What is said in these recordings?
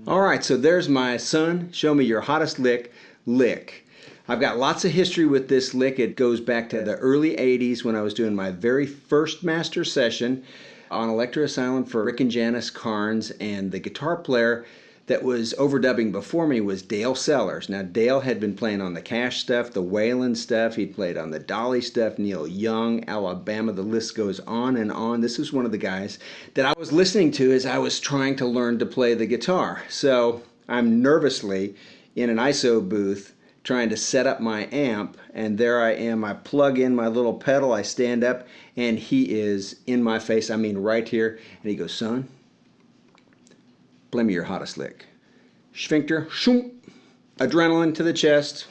All right, so there's my son, show me your hottest lick. I've got lots of history with this lick. It goes back to the early 80s when I was doing my very first master session on Electro Asylum for Rick and Janice Carnes, and the guitar player that was overdubbing before me was Dale Sellers. Now, Dale had been playing on the Cash stuff, the Waylon stuff. He'd played on the Dolly stuff, Neil Young, Alabama. The list goes on and on. This was one of the guys that I was listening to as I was trying to learn to play the guitar. So I'm nervously in an ISO booth trying to set up my amp, and there I am. I plug in my little pedal, I stand up, and he is in my face. I mean right here. And he goes, son, play me your hottest lick. Sphincter, shoom, adrenaline to the chest.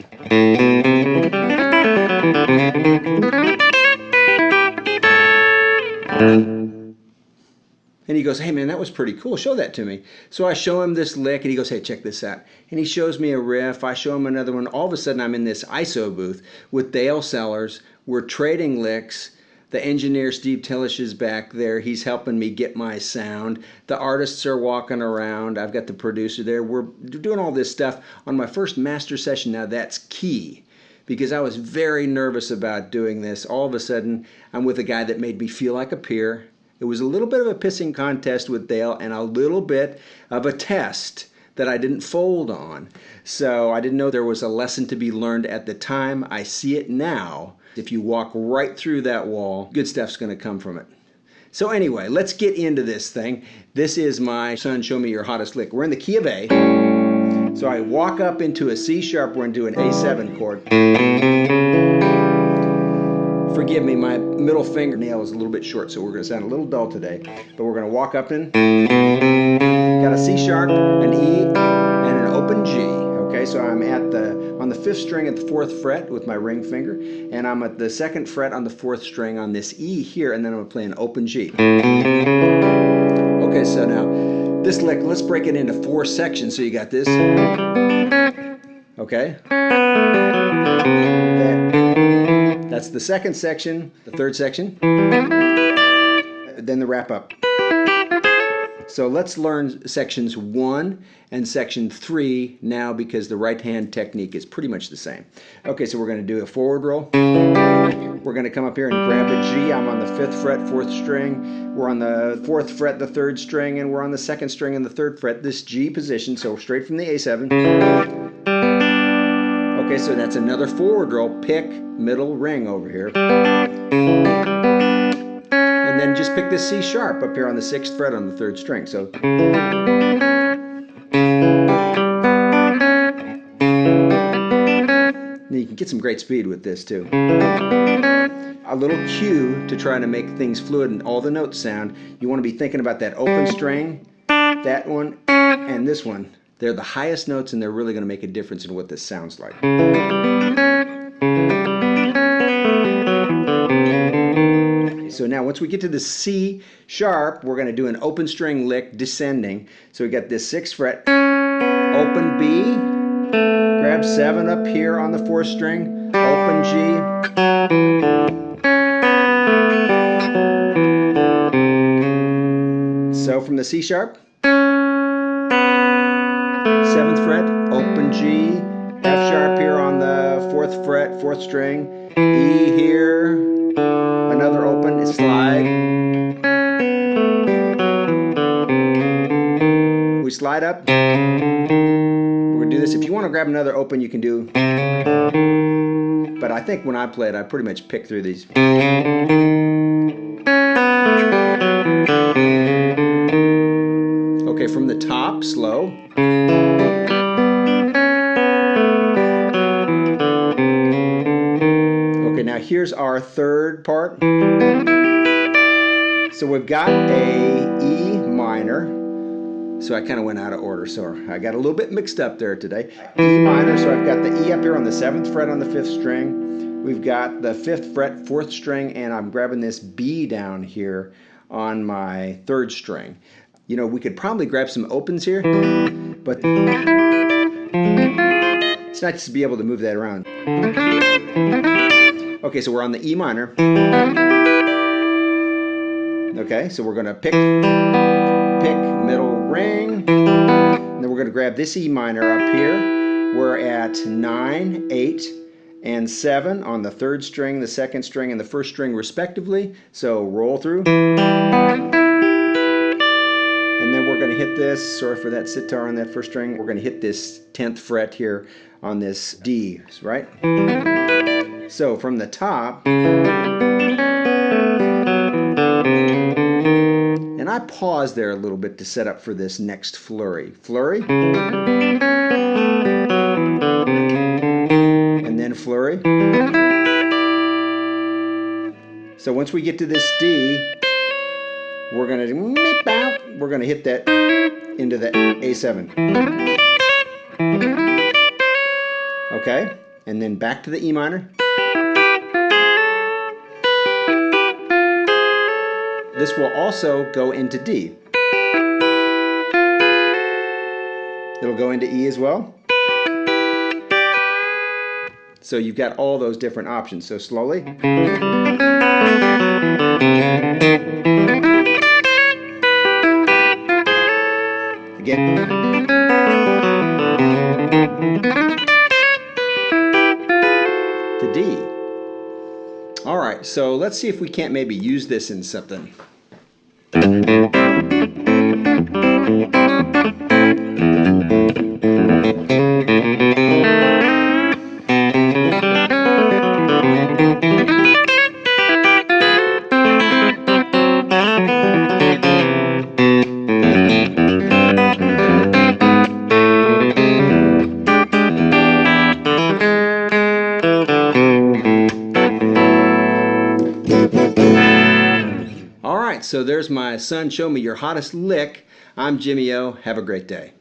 And he goes, hey man, that was pretty cool. Show that to me. So I show him this lick, and he goes, hey, check this out. And he shows me a riff. I show him another one. All of a sudden, I'm in this ISO booth with Dale Sellers. We're trading licks. The engineer, Steve Tillish, is back there. He's helping me get my sound. The artists are walking around. I've got the producer there. We're doing all this stuff on my first master session. Now, that's key, because I was very nervous about doing this. All of a sudden, I'm with a guy that made me feel like a peer. It was a little bit of a pissing contest with Dale and a little bit of a test that I didn't fold on. So I didn't know there was a lesson to be learned at the time. I see it now. If you walk right through that wall, good stuff's going to come from it. So anyway, let's get into this thing. This is my son, show me your hottest lick. We're in the key of A. So I walk up into a C sharp, we're into an A7 chord. Forgive me, my middle fingernail is a little bit short, so we're going to sound a little dull today. But we're going to walk up in, got a C sharp, an E, and an open G. Okay, so I'm on the 5th string at the 4th fret with my ring finger, and I'm at the 2nd fret on the 4th string on this E here, and then I'm going to play an open G. Okay, so now this lick, let's break it into 4 sections. So you got this. Okay. That's the 2nd section, the 3rd section, then the wrap up. So let's learn sections 1 and section 3 now, because the right hand technique is pretty much the same. Okay, so we're going to do a forward roll. We're going to come up here and grab a G. I'm on the 5th fret, 4th string. We're on the 4th fret, the 3rd string, and we're on the 2nd string and the 3rd fret, this G position, so straight from the A7. Okay, so that's another forward roll, pick, middle, ring over here. And then just pick this C sharp up here on the 6th fret on the 3rd string. So you can get some great speed with this too. A little cue to try to make things fluid and all the notes sound. You want to be thinking about that open string, that one, and this one. They're the highest notes, and they're really going to make a difference in what this sounds like. So now once we get to the C sharp, we're going to do an open string lick descending. So we got this 6th fret, open B, grab 7 up here on the 4th string, open G. So from the C sharp, 7th fret, open G, F sharp here on the 4th fret, 4th string, E here, another open, slide. We slide up. We're going to do this. If you want to grab another open, you can do. But I think when I play it, I pretty much pick through these. Okay, from the top, slow. Okay, now here's our 3rd part. So we've got a E minor. So I kind of went out of order, so I got a little bit mixed up there today. E minor, so I've got the E up here on the 7th fret on the 5th string. We've got the 5th fret, 4th string, and I'm grabbing this B down here on my 3rd string. You know, we could probably grab some opens here, but it's nice to be able to move that around. Okay, so we're on the E minor. Okay, so we're going to pick, middle, ring. And then we're going to grab this E minor up here. We're at 9, 8, and 7 on the third string, the second string, and the first string respectively. So roll through. And then we're going to hit this, sorry for that sitar on that first string, we're going to hit this 10th fret here on this D, right? So from the top, and I pause there a little bit to set up for this next flurry. Flurry. And then flurry. So once we get to this D, we're going to hit that into the A7. Okay, and then back to the E minor. This will also go into D. It'll go into E as well. So you've got all those different options. So slowly. Again. To D. All right, so let's see if we can't maybe use this in something. All right, so there's my son, Show Me Your Hottest Lick. I'm Jimmy O. Have a great day.